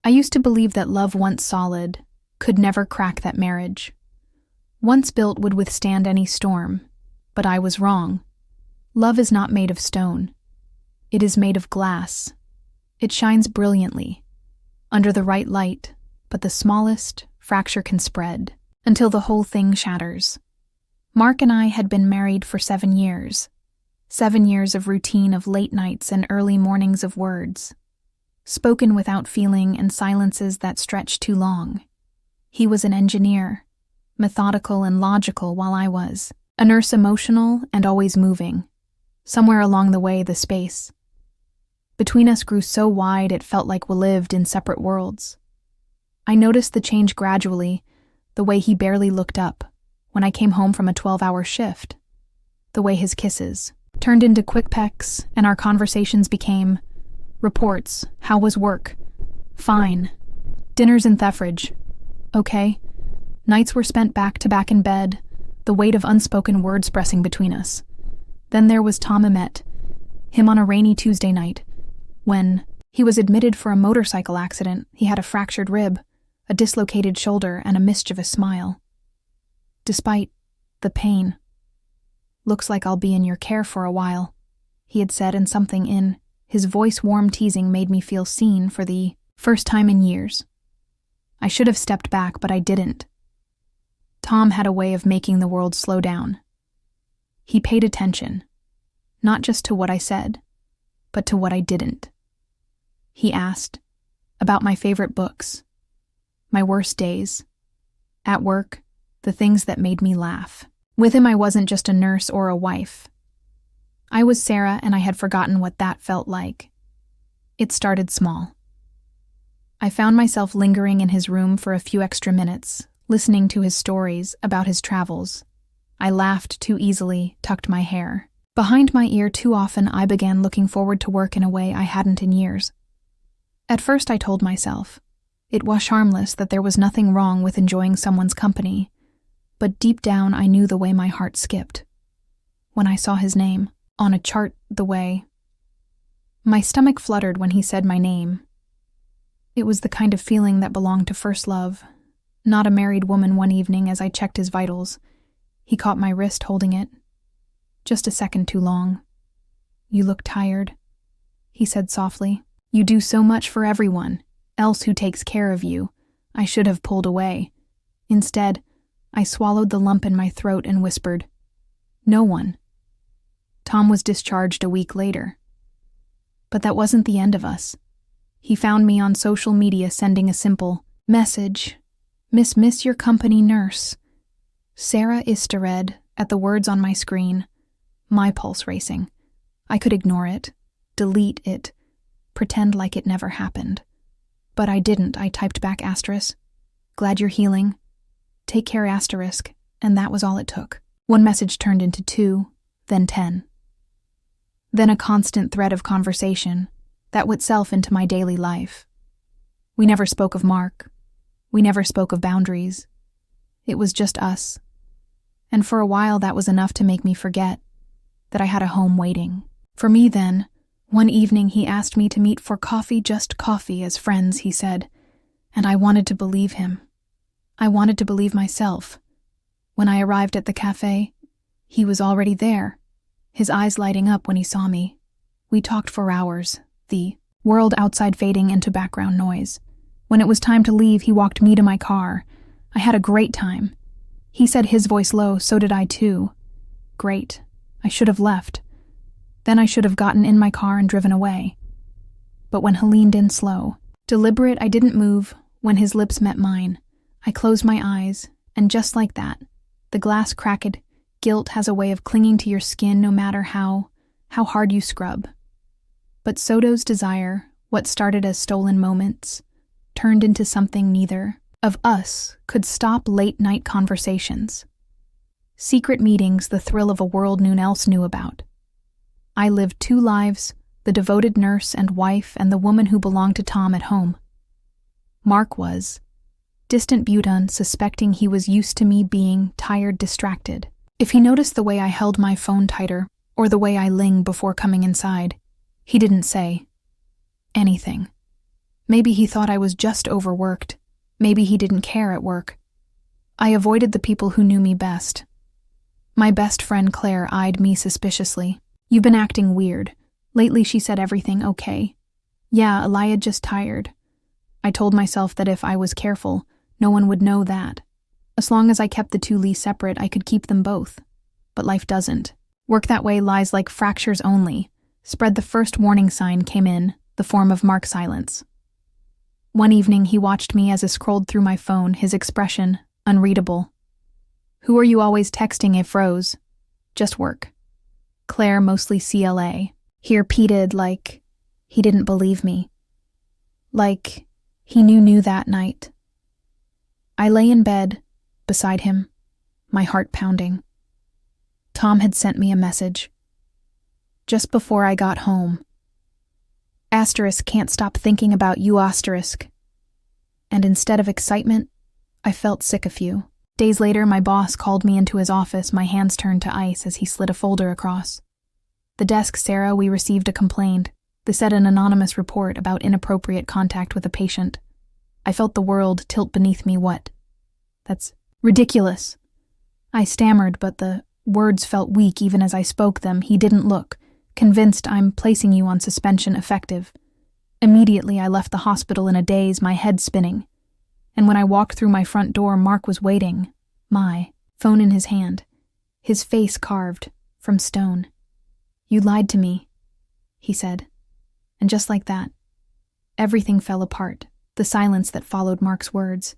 I used to believe that love once solid could never crack that marriage. Once built would withstand any storm, but I was wrong. Love is not made of stone. It is made of glass. It shines brilliantly, under the right light, but the smallest fracture can spread until the whole thing shatters. Mark and I had been married for 7 years. 7 years of routine of late nights and early mornings of words, spoken without feeling and silences that stretched too long. He was an engineer, methodical and logical, while I was a nurse, emotional and always moving. Somewhere along the way, the space between us grew so wide it felt like we lived in separate worlds. I noticed the change gradually, the way he barely looked up when I came home from a 12-hour shift, the way his kisses turned into quick pecks and our conversations became reports. How was work? Fine. Dinners in Theffridge. Okay. Nights were spent back to back in bed, the weight of unspoken words pressing between us. Then there was Tom Emmett, him on a rainy Tuesday night, when he was admitted for a motorcycle accident. He had a fractured rib, a dislocated shoulder, and a mischievous smile. Despite the pain, "Looks like I'll be in your care for a while," he had said, and something in his voice, warm teasing, made me feel seen for the first time in years. I should have stepped back, but I didn't. Tom had a way of making the world slow down. He paid attention, not just to what I said, but to what I didn't. He asked about my favorite books, my worst days, at work, the things that made me laugh. With him, I wasn't just a nurse or a wife. I was Sarah, and I had forgotten what that felt like. It started small. I found myself lingering in his room for a few extra minutes, listening to his stories about his travels. I laughed too easily, tucked my hair behind my ear too often. I began looking forward to work in a way I hadn't in years. At first I told myself it was harmless, that there was nothing wrong with enjoying someone's company, but deep down I knew the way my heart skipped when I saw his name on a chart, the way my stomach fluttered when he said my name. It was the kind of feeling that belonged to first love, not a married woman. One evening, as I checked his vitals, he caught my wrist, holding it just a second too long. "You look tired," he said softly. "You do so much for everyone else who takes care of you." I should have pulled away. Instead, I swallowed the lump in my throat and whispered, "No one." Tom was discharged a week later. But that wasn't the end of us. He found me on social media, sending a simple message, Miss your company nurse, Sarah Istered," at the words on my screen, my pulse racing. I could ignore it, delete it, pretend like it never happened. But I didn't. I typed back asterisk, "Glad you're healing. Take care asterisk," and that was all it took. One message turned into 2, then 10. Then a constant thread of conversation that would itself into my daily life. We never spoke of Mark. We never spoke of boundaries. It was just us. And for a while that was enough to make me forget that I had a home waiting for me. Then, one evening, he asked me to meet for coffee, just coffee, as friends, he said, and I wanted to believe him. I wanted to believe myself. When I arrived at the cafe, he was already there, his eyes lighting up when he saw me. We talked for hours, the world outside fading into background noise. When it was time to leave, he walked me to my car. I had a great time. He said, his voice low, so did I too. Great. I should have left. Then I should have gotten in my car and driven away. But when he leaned in slow, deliberate, I didn't move. When his lips met mine, I closed my eyes, and just like that, the glass cracked. Guilt has a way of clinging to your skin no matter how hard you scrub. But so does desire. What started as stolen moments turned into something neither of us could stop. Late-night conversations, secret meetings, the thrill of a world no one else knew about. I lived 2 lives, the devoted nurse and wife and the woman who belonged to Tom at home. Mark was distant, but unsuspecting. He was used to me being tired, distracted. If he noticed the way I held my phone tighter or the way I linged before coming inside, he didn't say anything. Maybe he thought I was just overworked. Maybe he didn't care at work. I avoided the people who knew me best. My best friend Claire eyed me suspiciously. "You've been acting weird. Lately she said everything okay. Yeah, Elia just tired." I told myself that if I was careful, no one would know that. As long as I kept the two Lees separate, I could keep them both. But life doesn't. Work that way lies like fractures only. Spread the first warning sign came in, the form of Mark's silence. One evening he watched me as I scrolled through my phone, his expression unreadable. "Who are you always texting?" It froze. "Just work." Claire, mostly CLA. He repeated like he didn't believe me. Like he knew that night. I lay in bed, beside him, my heart pounding. Tom had sent me a message. Just before I got home. Asterisk, "Can't stop thinking about you, asterisk." And instead of excitement, I felt sick of you. Days later, my boss called me into his office, my hands turned to ice as he slid a folder across. "The desk, Sarah, we received a complaint. They said an anonymous report about inappropriate contact with a patient." I felt the world tilt beneath me. "What? That's ridiculous." I stammered, but the words felt weak even as I spoke them. "He didn't look. Convinced I'm placing you on suspension effective." Immediately, I left the hospital in a daze, my head spinning. And when I walked through my front door, Mark was waiting, my phone in his hand, his face carved from stone. "You lied to me," he said. And just like that, everything fell apart. The silence that followed Mark's words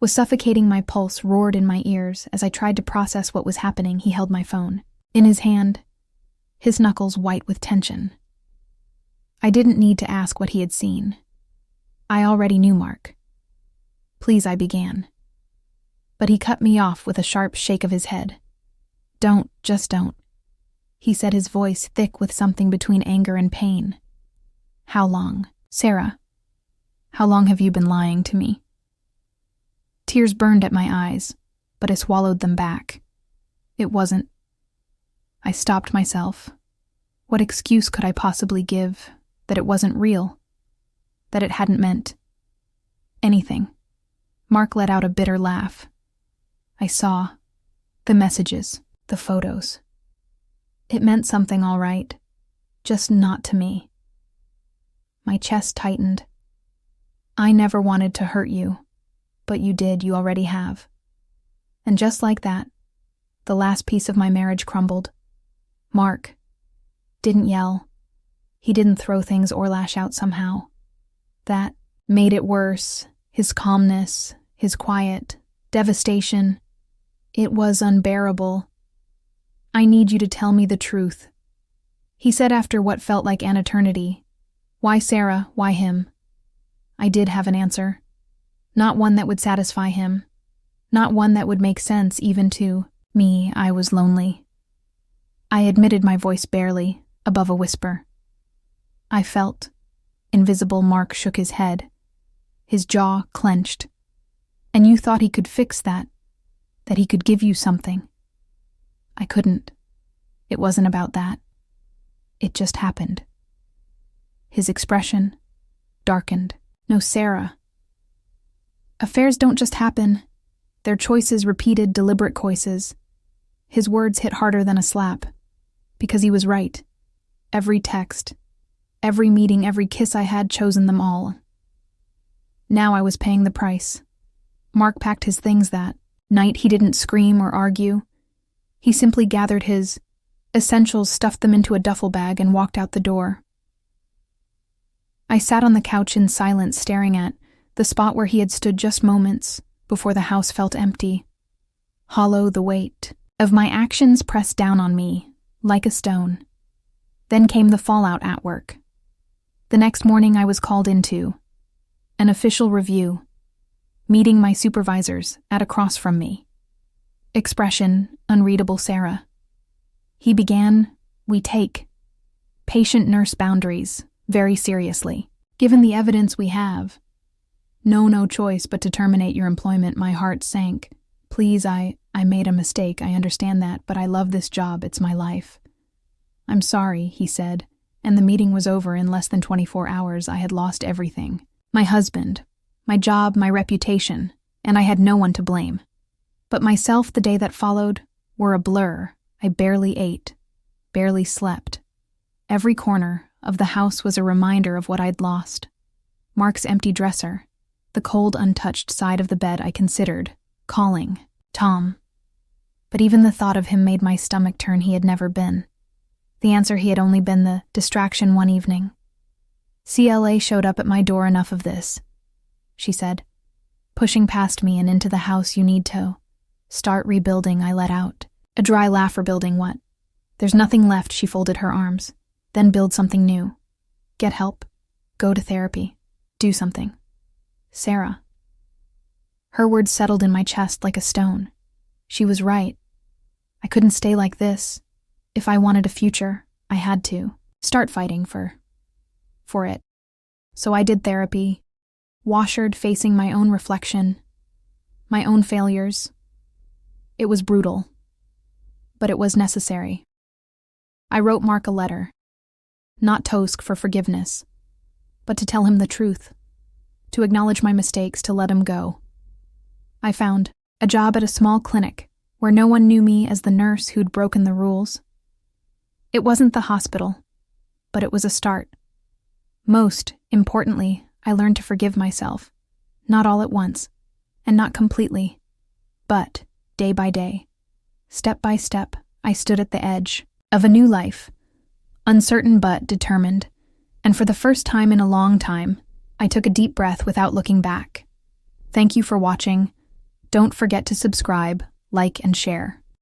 was suffocating. My pulse roared in my ears. As I tried to process what was happening, he held my phone. In his hand, his knuckles white with tension. I didn't need to ask what he had seen. I already knew Mark. "Please," I began. But he cut me off with a sharp shake of his head. "Don't, just don't," he said, his voice thick with something between anger and pain. "How long? Sarah, how long have you been lying to me?" Tears burned at my eyes, but I swallowed them back. It wasn't. I stopped myself. What excuse could I possibly give that it wasn't real? That it hadn't meant anything? Mark let out a bitter laugh. I saw the messages, the photos. It meant something, all right, just not to me. My chest tightened. "I never wanted to hurt you, but you did, you already have." And just like that, the last piece of my marriage crumbled. Mark didn't yell. He didn't throw things or lash out somehow. That made it worse. His calmness, his quiet, devastation. It was unbearable. "I need you to tell me the truth," he said after what felt like an eternity. "Why Sarah? Why him?" I did have an answer. Not one that would satisfy him. Not one that would make sense even to me. I was lonely. I admitted, my voice barely above a whisper. I felt invisible. Mark shook his head. His jaw clenched. "And you thought he could fix that he could give you something." I couldn't. It wasn't about that. It just happened. His expression darkened. "No, Sarah. Affairs don't just happen. They're choices, repeated, deliberate choices." His words hit harder than a slap. Because he was right. Every text, every meeting, every kiss I had chosen them all. Now I was paying the price. Mark packed his things that night. He didn't scream or argue. He simply gathered his essentials, stuffed them into a duffel bag, and walked out the door. I sat on the couch in silence, staring at the spot where he had stood just moments before the house felt empty. Hollow, the weight of my actions pressed down on me like a stone. Then came the fallout at work. The next morning I was called into an official review, meeting my supervisors at across from me. Expression unreadable. Sarah. He began, "We take patient-nurse boundaries very seriously. Given the evidence we have, no choice but to terminate your employment." My heart sank. "Please, I made a mistake, I understand that, but I love this job, it's my life." "I'm sorry," he said, and the meeting was over in less than 24 hours. I had lost everything. My husband, my job, my reputation, and I had no one to blame. But myself the day that followed were a blur. I barely ate, barely slept. Every corner of the house was a reminder of what I'd lost. Mark's empty dresser, the cold, untouched side of the bed I considered, calling, Tom. But even the thought of him made my stomach turn. He had never been. The answer he had only been the distraction one evening. CLA showed up at my door. Enough of this, she said, pushing past me and into the house. You need to start rebuilding, I let out. A dry laugh. Rebuilding what? There's nothing left, she folded her arms. Then build something new. Get help. Go to therapy. Do something. Sarah. Her words settled in my chest like a stone. She was right. I couldn't stay like this. If I wanted a future, I had to start fighting for it. So I did therapy, washered, facing my own reflection, my own failures. It was brutal, but it was necessary. I wrote Mark a letter, not Tosk for forgiveness, but to tell him the truth, to acknowledge my mistakes, to let him go. I found a job at a small clinic where no one knew me as the nurse who'd broken the rules. It wasn't the hospital, but it was a start. Most importantly, I learned to forgive myself, not all at once, and not completely, but day by day. Step by step, I stood at the edge of a new life, uncertain but determined, and for the first time in a long time, I took a deep breath without looking back. Thank you for watching. Don't forget to subscribe, like, and share.